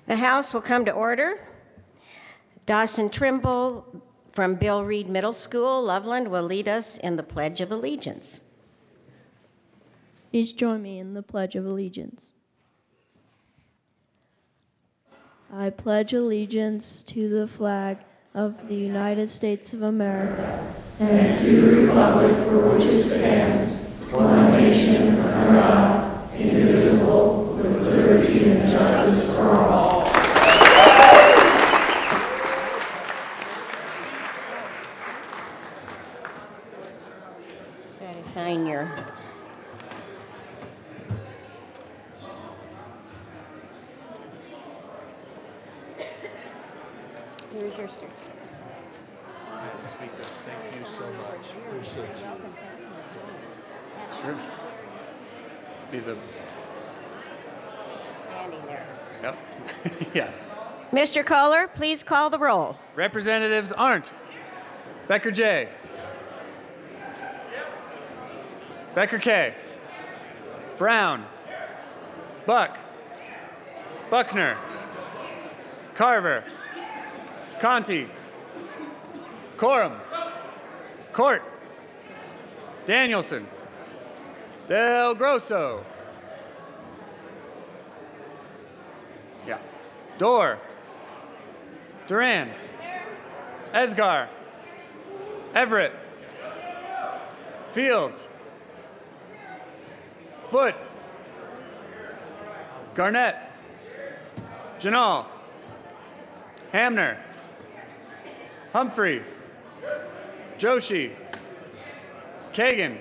The House will come to order. Dawson Trimble from Bill Reed Middle School, Loveland, will lead us in the Pledge of Allegiance. Please join me in the Pledge of Allegiance. I pledge allegiance to the flag of the United States of America and to the republic for which it stands, one nation, under God, indivisible, with liberty and justice for all. Got to sign your... Here's your certificate. Madam Speaker, thank you so much. Appreciate you. Sure. Be the, Standing there. yep. Yeah. Mr. Kohler, please call the roll. Representatives Arndt. Becker J. Becker K. Brown. Buck. Buckner. Carver. Conti. Corum. Court. Danielson. Del Grosso. Yeah. Dorr. Duran. Esgar. Everett. Fields. Foote. Garnett. Janal. Hamner. Humphrey. Joshi. Kagan.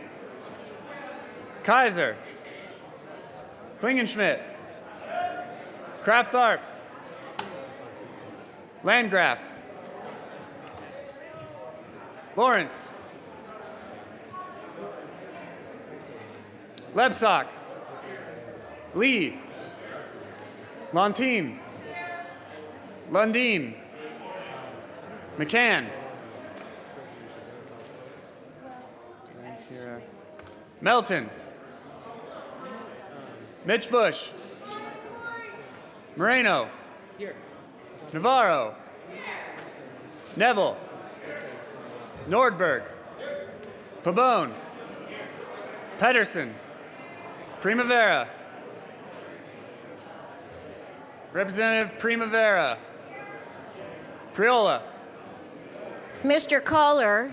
Kaiser. Klingenschmidt. Kraft-Tharp. Landgraf. Lawrence. Lebsock. Lee. Montine. Lundeen. McCann. Melton. Mitch Bush. Moreno. Navarro. Neville. Nordberg. Pabon. Pedersen. Primavera. Representative Primavera. Priola. Mr. Kohler,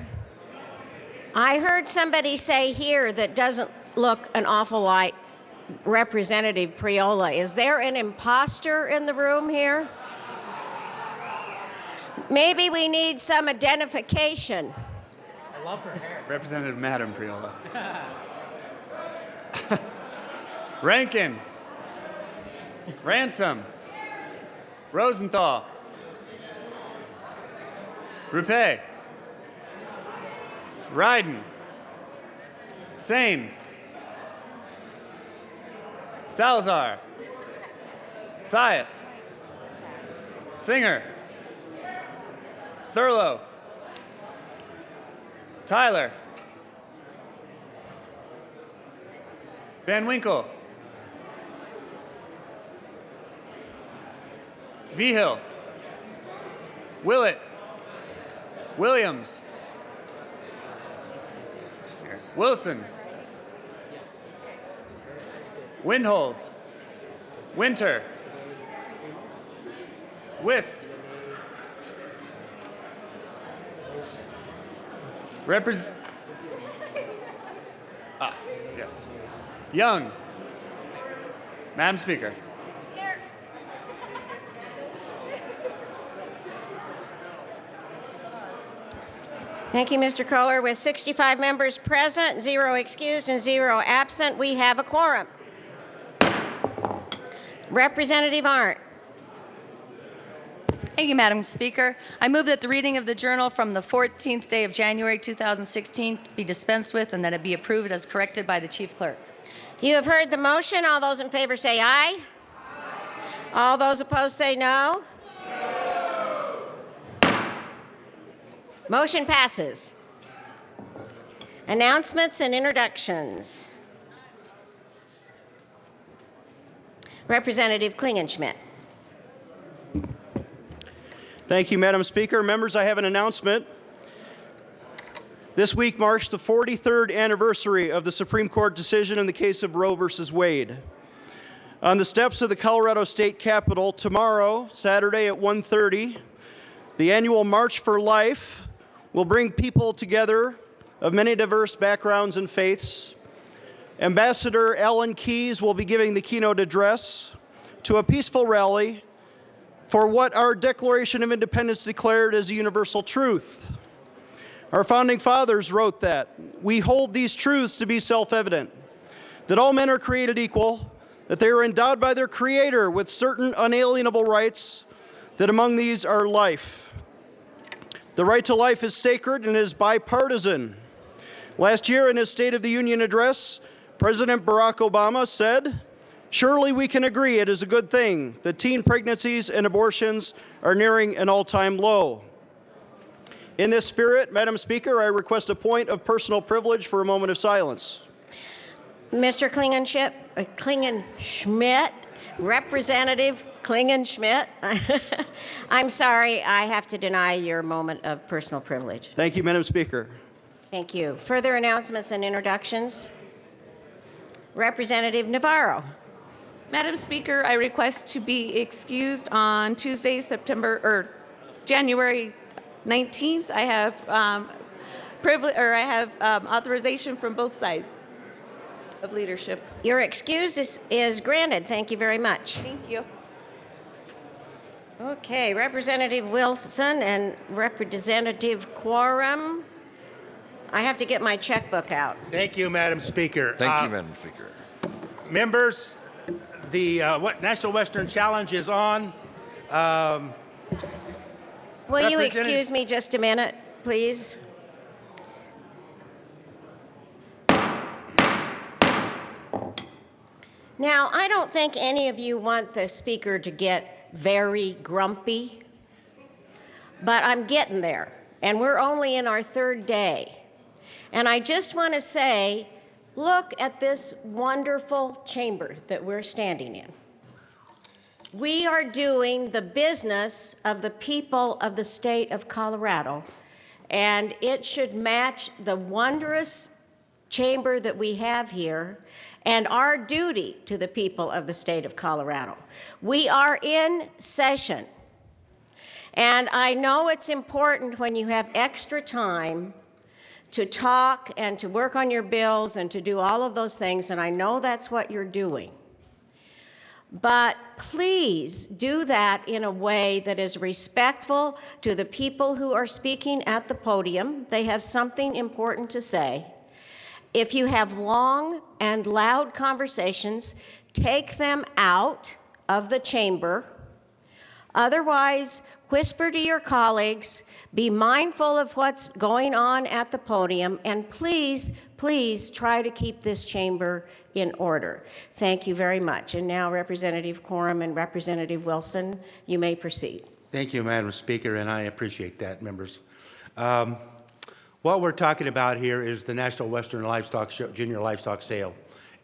I heard somebody say here that doesn't look an awful like Representative Priola. Is there an imposter in the room here? Maybe we need some identification. I love her hair. Representative Madam Priola. Rankin. Ransom. Rosenthal. Rupe. Ryden. Sane. Salazar. Sias. Singer. Thurlow. Tyler. Van Winkle. Vigil. Willett. Williams. Wilson. Windholes. Winter. Wist. Yes. Young. Madam Speaker. Thank you, Mr. Kohler. With 65 members present, 0 excused, and 0 absent, we have a quorum. Representative Arndt. Thank you, Madam Speaker. I move that the reading of the journal from the 14th day of January 2016 be dispensed with and that it be approved as corrected by the Chief Clerk. You have heard the motion. All those in favor say aye. All those opposed say no. Motion passes. Announcements and introductions. Representative Klingenschmidt. Thank you, Madam Speaker. Members, I have an announcement. This week marks the 43rd anniversary of the Supreme Court decision in the case of Roe v. Wade. On the steps of the Colorado State Capitol tomorrow, Saturday at 1:30, the annual March for Life will bring people together of many diverse backgrounds and faiths. Ambassador Alan Keyes will be giving the keynote address to a peaceful rally for what our Declaration of Independence declared as a universal truth. Our founding fathers wrote that we hold these truths to be self-evident, that all men are created equal, that they are endowed by their Creator with certain unalienable rights, that among these are life. The right to life is sacred and is bipartisan. Last year in his State of the Union address, President Barack Obama said, "Surely we can agree it is a good thing that teen pregnancies and abortions are nearing an all-time low." In this spirit, Madam Speaker, I request a point of personal privilege for a moment of silence. Mr. Klingenschmidt, Representative Klingenschmidt, I'm sorry, I have to deny your moment of personal privilege. Thank you, Madam Speaker. Thank you. Further announcements and introductions? Representative Navarro. Madam Speaker, I request to be excused on Tuesday, January 19th. I have authorization from both sides of leadership. Your excuse is granted. Thank you very much. Thank you. Okay, Representative Wilson and Representative Quorum. I have to get my checkbook out. Thank you, Madam Speaker. Thank you, Madam Speaker. Members, the National Western Challenge is on. Will you excuse me just a minute, please? Now, I don't think any of you want the speaker to get very grumpy, but I'm getting there, and we're only in our third day. And I just want to say, look at this wonderful chamber that we're standing in. We are doing the business of the people of the state of Colorado, and it should match the wondrous chamber that we have here and our duty to the people of the state of Colorado. We are in session, and I know it's important when you have extra time to talk and to work on your bills and to do all of those things, and I know that's what you're doing. But please do that in a way that is respectful to the people who are speaking at the podium. They have something important to say. If you have long and loud conversations, take them out of the chamber. Otherwise, whisper to your colleagues, be mindful of what's going on at the podium, and please, please try to keep this chamber in order. Thank you very much. And now, Representative Quorum and Representative Wilson, you may proceed. Thank you, Madam Speaker, and I appreciate that, members. What we're talking about here is the National Western Livestock Show, Junior Livestock Sale.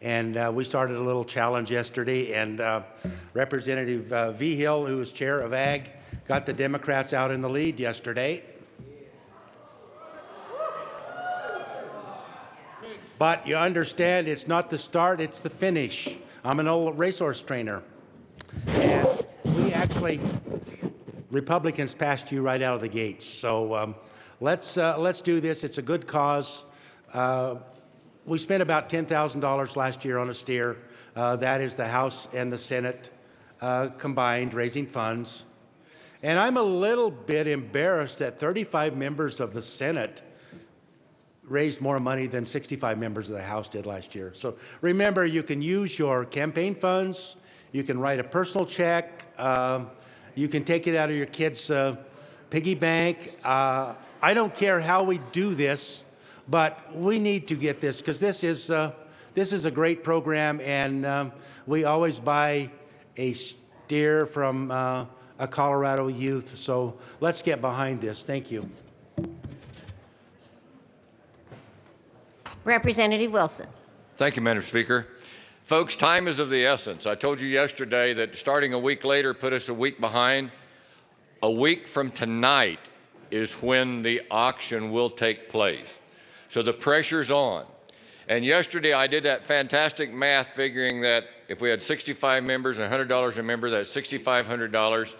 And we started a little challenge yesterday, and Representative Vigil, who is chair of Ag, got the Democrats out in the lead yesterday. But you understand, it's not the start, it's the finish. I'm an old racehorse trainer. And we actually, Republicans passed you right out of the gates. So let's do this. It's a good cause. We spent about $10,000 last year on a steer. That is the House and the Senate combined, raising funds. And I'm a little bit embarrassed that 35 members of the Senate raised more money than 65 members of the House did last year. So remember, you can use your campaign funds, you can write a personal check, you can take it out of your kids' piggy bank. I don't care how we do this, but we need to get this, because this is a great program, and we always buy a steer from a Colorado youth. So let's get behind this. Thank you. Representative Wilson. Thank you, Madam Speaker. Folks, time is of the essence. I told you yesterday that starting a week later put us a week behind. a week from tonight is when the auction will take place. So the pressure's on. And yesterday I did that fantastic math figuring that if we had 65 members and $100 a member, that's $6,500.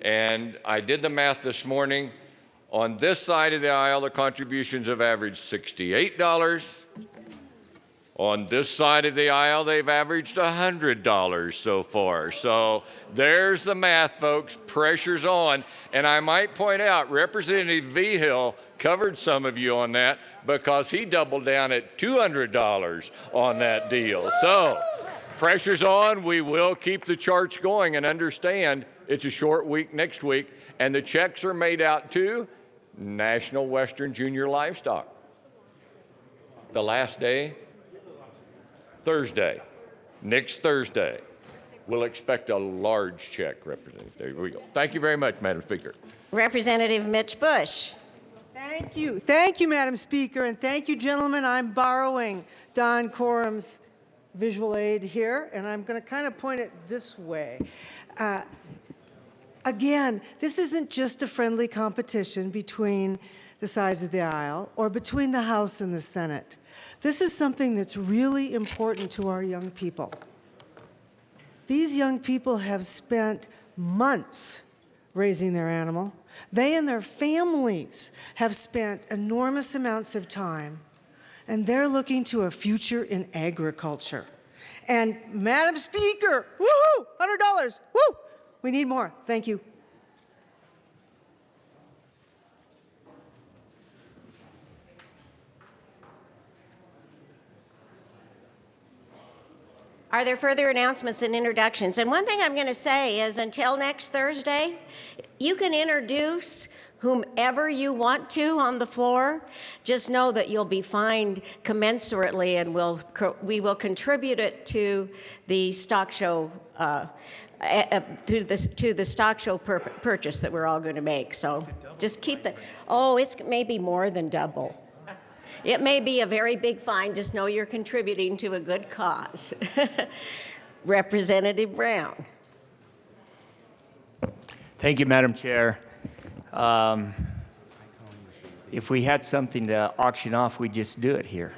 And I did the math this morning. On this side of the aisle, the contributions have averaged $68. On this side of the aisle, they've averaged $100 so far. So there's the math, folks. Pressure's on. And I might point out, Representative Vigil covered some of you on that because he doubled down at $200 on that deal. So pressure's on. We will keep the charts going and understand it's a short week next week. And the checks are made out to National Western Junior Livestock. The last day, Thursday, next Thursday, we'll expect a large check, Representative. There we go. Thank you very much, Madam Speaker. Representative Mitch Bush. Thank you. Thank you, Madam Speaker, and thank you, gentlemen. I'm borrowing Don Corum's visual aid here, and I'm going to kind of point it this way. Again, this isn't just a friendly competition between the sides of the aisle or between the House and the Senate. This is something that's really important to our young people. These young people have spent months raising their animal. They and their families have spent enormous amounts of time, and they're looking to a future in agriculture. And Madam Speaker, woohoo, $100, woo! We need more. Thank you. Are there further announcements and introductions? And one thing I'm going to say is until next Thursday, you can introduce whomever you want to on the floor. Just know that you'll be fined commensurately, and we will contribute it to the stock show to the stock show purchase that we're all going to make. So just keep that. Oh, it's maybe more than double. It may be a very big fine. Just know you're contributing to a good cause. Representative Brown. Thank you, Madam Chair. If we had something to auction off, we'd just do it here.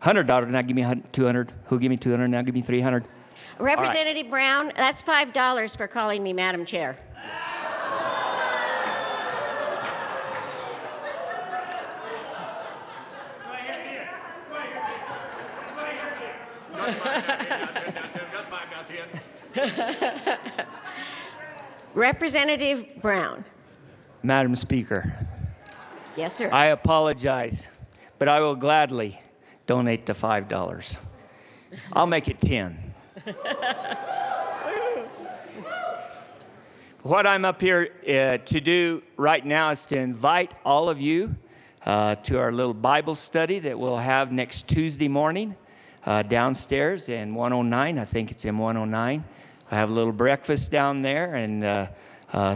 $100, now give me $200. Who'll give me $200? Now give me $300. Representative Brown, that's $5 for calling me Madam Chair. Representative Brown. Madam Speaker, Yes, sir. I apologize, but I will gladly donate the $5. I'll make it 10. What I'm up here to do right now is to invite all of you to our little Bible study that we'll have next Tuesday morning downstairs in 109. I think it's in 109. I'll have a little breakfast down there and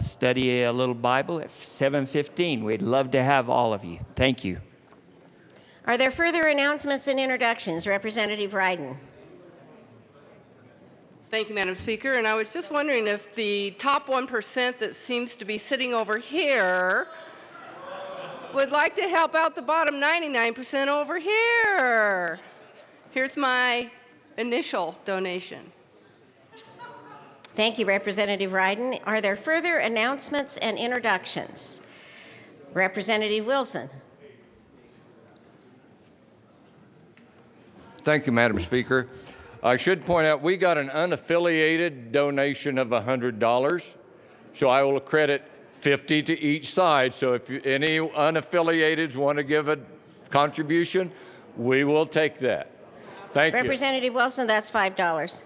study a little Bible at 7:15. We'd love to have all of you. Thank you. Are there further announcements and introductions? Representative Ryden. Thank you, Madam Speaker. And I was just wondering if the top 1% that seems to be sitting over here would like to help out the bottom 99% over here. Here's my initial donation. Thank you, Representative Ryden. Are there further announcements and introductions? Representative Wilson. Thank you, Madam Speaker. I should point out we got an unaffiliated donation of $100, so I will credit 50 to each side. So if any unaffiliateds want to give a contribution, we will take that. Thank you. Representative Wilson, that's $5.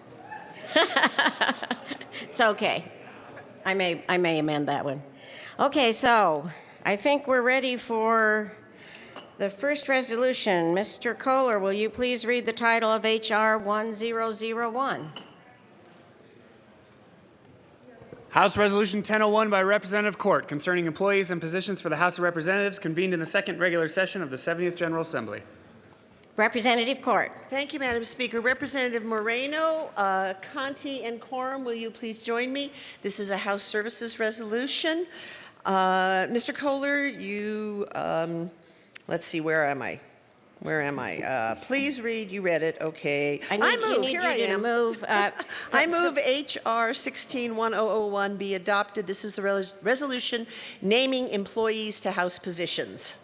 It's okay. I may amend that one. Okay, so I think we're ready for the first resolution. Mr. Kohler, will you please read the title of H.R. 1001? House Resolution 1001 by Representative Court concerning employees and positions for the House of Representatives convened in the second regular session of the 70th General Assembly. Representative Court. Thank you, Madam Speaker. Representative Moreno, Conti, and Quorum, will you please join me? This is a House Services resolution. Mr. Kohler, you, let's see, where am I? Where am I? Please read. You read it. Okay. I move. I move H.R. 16-1001 be adopted. This is the resolution naming employees to House positions.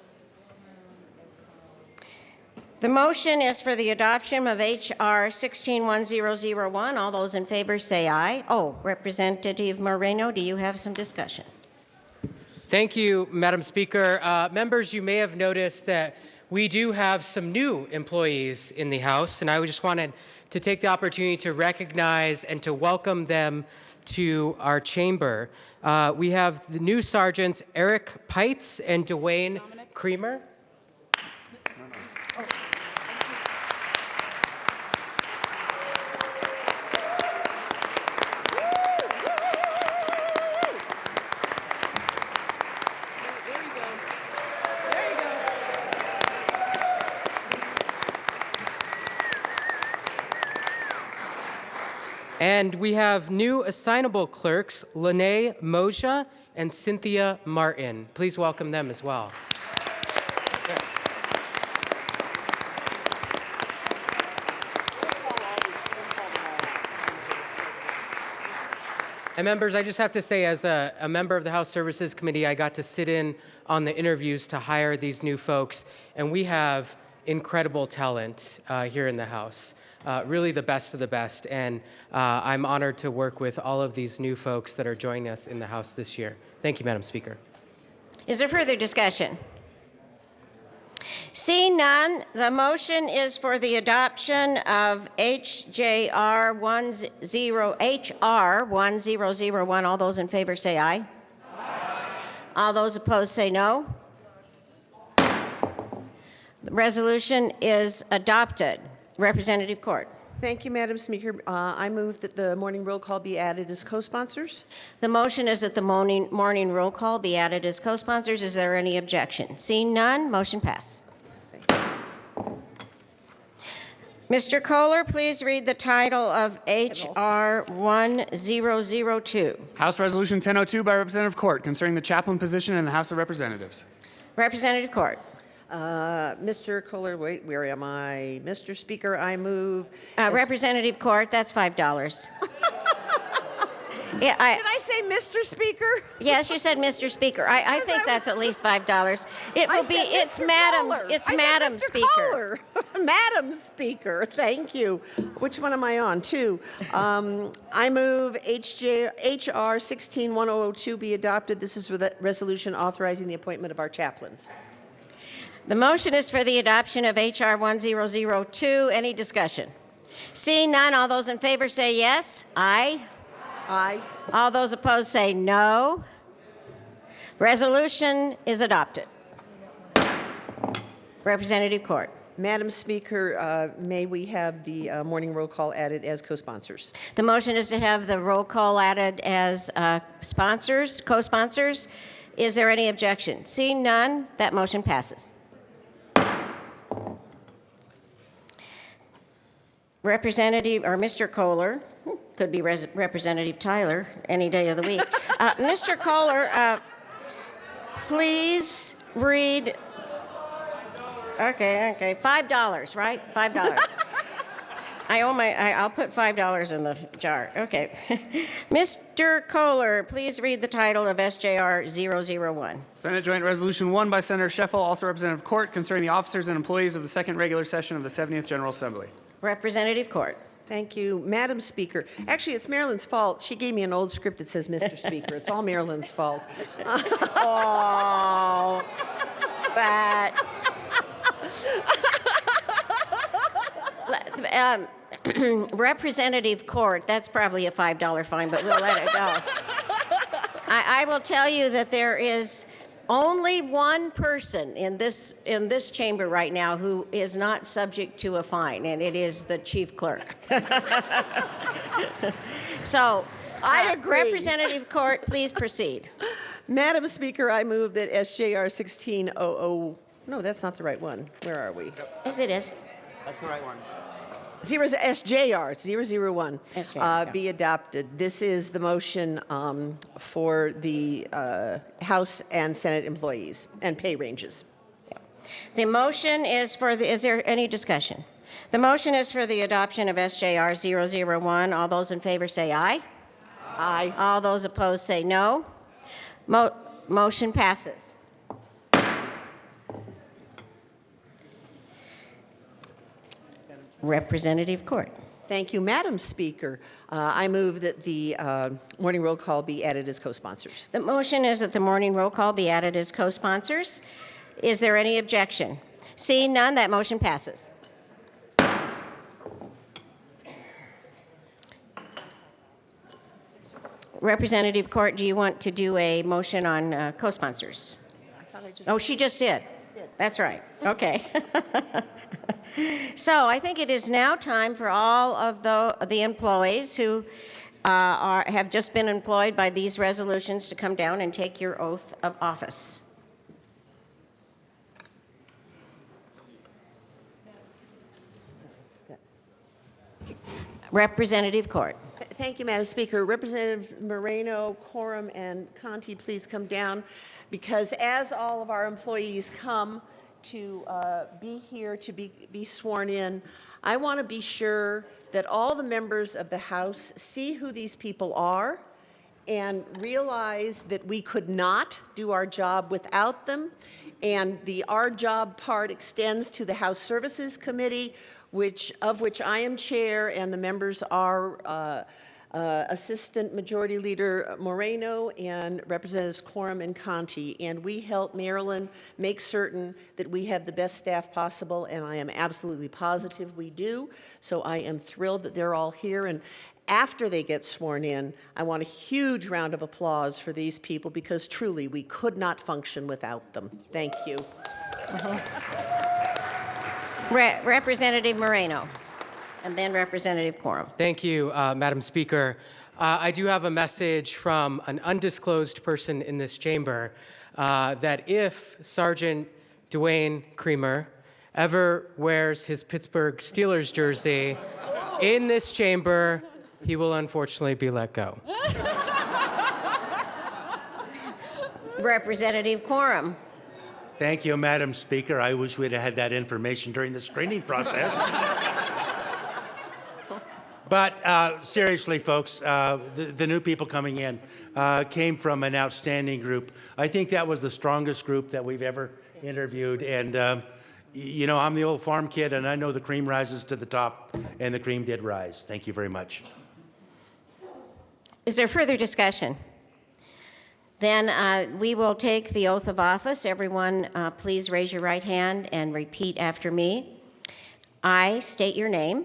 The motion is for the adoption of H.R. 16-1001. All those in favor say aye. Oh, Representative Moreno, do you have some discussion? Thank you, Madam Speaker. Members, you may have noticed that we do have some new employees in the House, and I just wanted to take the opportunity to recognize and to welcome them to our chamber. We have the new sergeants Eric Peitz and Dwayne Creamer. And we have new assignable clerks, Lene Moja and Cynthia Martin. Please welcome them as well. And members, I just have to say, as a member of the House Services Committee, I got to sit in on the interviews to hire these new folks, and we have incredible talent here in the House. Really the best of the best, and I'm honored to work with all of these new folks that are joining us in the House this year. Thank you, Madam Speaker. Is there further discussion? Seeing none, the motion is for the adoption of HR 1001. All those in favor say aye. Aye. All those opposed say no. The resolution is adopted. Representative Court. Thank you, Madam Speaker. I move that the morning roll call be added as co-sponsors. The motion is that the morning roll call be added as co-sponsors. Is there any objection? Seeing none, motion pass. Mr. Kohler, please read the title of H.R. 1002. House Resolution 1002 by Representative Court concerning the chaplain position in the House of Representatives. Representative Court. Mr. Kohler, wait, where am I? Mr. Speaker, I move. Representative Court, that's $5. Yeah, did I say Mr. Speaker? Yes, you said Mr. Speaker. I think that's at least $5. It will be. It's Madam. It's Madam Speaker. Madam Speaker. Thank you. Which one am I on? 2. I move HR 16-1002 be adopted. This is with a resolution authorizing the appointment of our chaplains. The motion is for the adoption of H.R. 1002. Any discussion? Seeing none, all those in favor say yes. Aye. Aye. All those opposed say no. Resolution is adopted. Representative Court. Madam Speaker, may we have the morning roll call added as co-sponsors? The motion is to have the roll call added as sponsors, co-sponsors. Is there any objection? Seeing none, that motion passes. Representative, or Mr. Kohler, could be Representative Tyler any day of the week. Mr. Kohler, please read. Okay, $5, right? $5. I'll put $5 in the jar. Okay. Mr. Kohler, please read the title of SJR 001. Senate Joint Resolution 1 by Senator Sheffel, also Representative Court, concerning the officers and employees of the second regular session of the 70th General Assembly. Representative Court. Thank you. Madam Speaker. Actually, it's Marilyn's fault. She gave me an old script that says Mr. Speaker. It's all Marilyn's fault. Oh, but... Representative Court, that's probably a $5 fine, but we'll let it go. I will tell you that there is only one person in this chamber right now who is not subject to a fine, and it is the chief clerk. So, I agree. Representative Court, please proceed. Madam Speaker, I move that SJR 1600. No, that's not the right one. Where are we? Yes, it is. That's the right one. SJR 001 SJR, yeah. be adopted. This is the motion for the House and Senate employees and pay ranges. The motion is for the, is there any discussion? The motion is for the adoption of SJR 001. All those in favor say aye. Aye. All those opposed say no. Motion passes. Representative Court. Thank you, Madam Speaker. I move that the morning roll call be added as co-sponsors. The motion is that the morning roll call be added as co-sponsors. Is there any objection? Seeing none, that motion passes. Representative Court, do you want to do a motion on co-sponsors? Oh, she just did. That's right. Okay. So I think it is now time for all of the employees who have just been employed by these resolutions to come down and take your oath of office. Representative Court. Thank you, Madam Speaker. Representative Moreno, Quorum, and Conti, please come down, because as all of our employees come to be here to be sworn in, I want to be sure that all the members of the House see who these people are and realize that we could not do our job without them. And the our job part extends to the House Services Committee, of which I am chair, and the members are Assistant Majority Leader Moreno and Representatives Quorum and Conti. And we help Maryland make certain that we have the best staff possible, and I am absolutely positive we do. So I am thrilled that they're all here. And after they get sworn in, I want a huge round of applause for these people, because truly we could not function without them. Thank you. Representative Moreno, and then Representative Quorum. Thank you, Madam Speaker. I do have a message from an undisclosed person in this chamber that if Sergeant Dwayne Creamer ever wears his Pittsburgh Steelers jersey in this chamber, he will unfortunately be let go. Representative Quorum. Thank you, Madam Speaker. I wish we'd have had that information during the screening process. But seriously, folks, the new people coming in came from an outstanding group. I think that was the strongest group that we've ever interviewed. And, you know, I'm the old farm kid, and I know the cream rises to the top, and the cream did rise. Thank you very much. Is there further discussion? Then we will take the oath of office. Everyone, please raise your right hand and repeat after me. I state your name.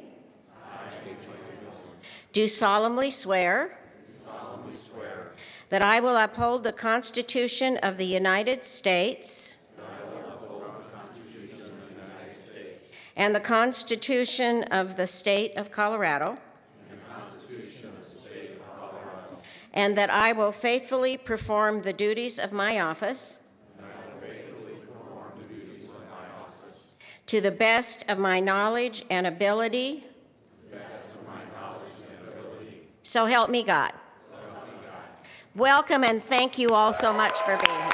Do solemnly swear that I will uphold the Constitution of the United States and the Constitution of the State of Colorado, and that I will faithfully perform the duties of my office to the best of my knowledge and ability. So help me God. Welcome, and thank you all so much for being here.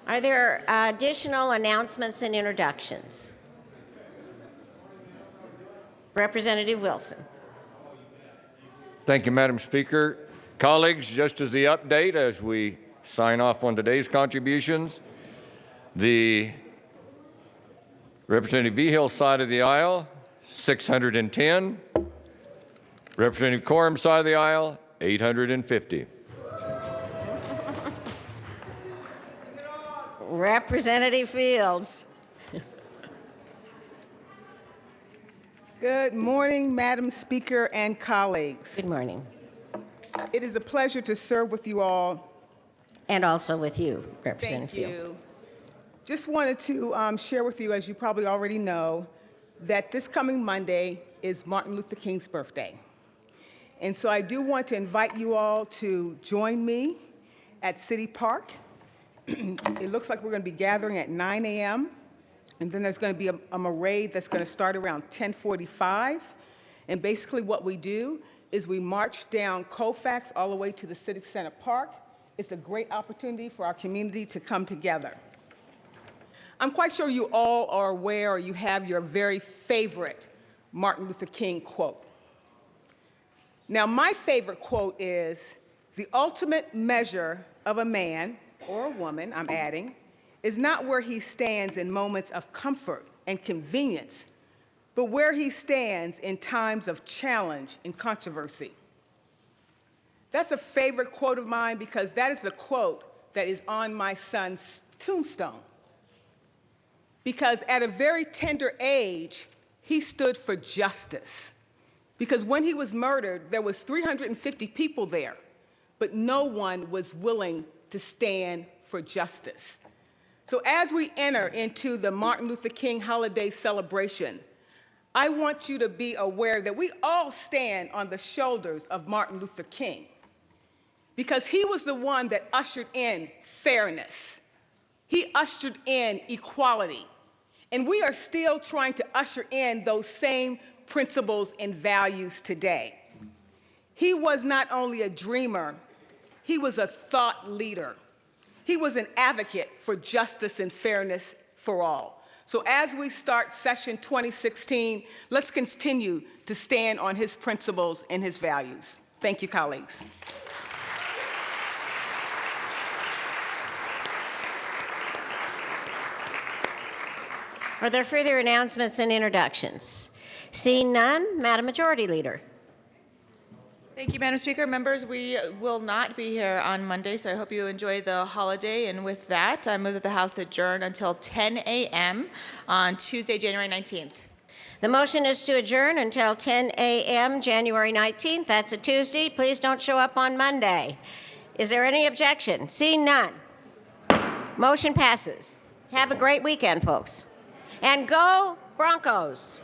Are there additional announcements and introductions? Representative Wilson. Thank you, Madam Speaker. Colleagues, just as the update as we sign off on today's contributions, the Representative Vigil side of the aisle, 610. Representative Quorum side of the aisle, 850. Representative Fields. Good morning, Madam Speaker and colleagues. Good morning. It is a pleasure to serve with you all and also with you, Representative Thank Fields. you. Just wanted to share with you, as you probably already know, that this coming Monday is Martin Luther King's birthday. And so I do want to invite you all to join me at City Park. It looks like we're going to be gathering at 9 a.m. And then there's going to be a parade that's going to start around 10:45. And basically what we do is we march down Colfax all the way to the Civic Center Park. It's a great opportunity for our community to come together. I'm quite sure you all are aware, or you have your very favorite Martin Luther King quote. Now, my favorite quote is, "The ultimate measure of a man, or a woman, I'm adding, is not where he stands in moments of comfort and convenience, but where he stands in times of challenge and controversy." That's a favorite quote of mine because that is the quote that is on my son's tombstone. Because at a very tender age, he stood for justice. Because when he was murdered, there was 350 people there, but no one was willing to stand for justice. So as we enter into the Martin Luther King holiday celebration, I want you to be aware that we all stand on the shoulders of Martin Luther King, because he was the one that ushered in fairness. He ushered in equality. And we are still trying to usher in those same principles and values today. He was not only a dreamer, he was a thought leader. He was an advocate for justice and fairness for all. So as we start session 2016, let's continue to stand on his principles and his values. Thank you, colleagues. Are there further announcements and introductions? Seeing none, Madam Majority Leader. Thank you, Madam Speaker. Members, we will not be here on Monday, so I hope you enjoy the holiday. And with that, I move that the House adjourn until 10 a.m. on Tuesday, January 19th. The motion is to adjourn until 10 a.m. January 19th. That's a Tuesday. Please don't show up on Monday. Is there any objection? Seeing none. Motion passes. Have a great weekend, folks. And go Broncos!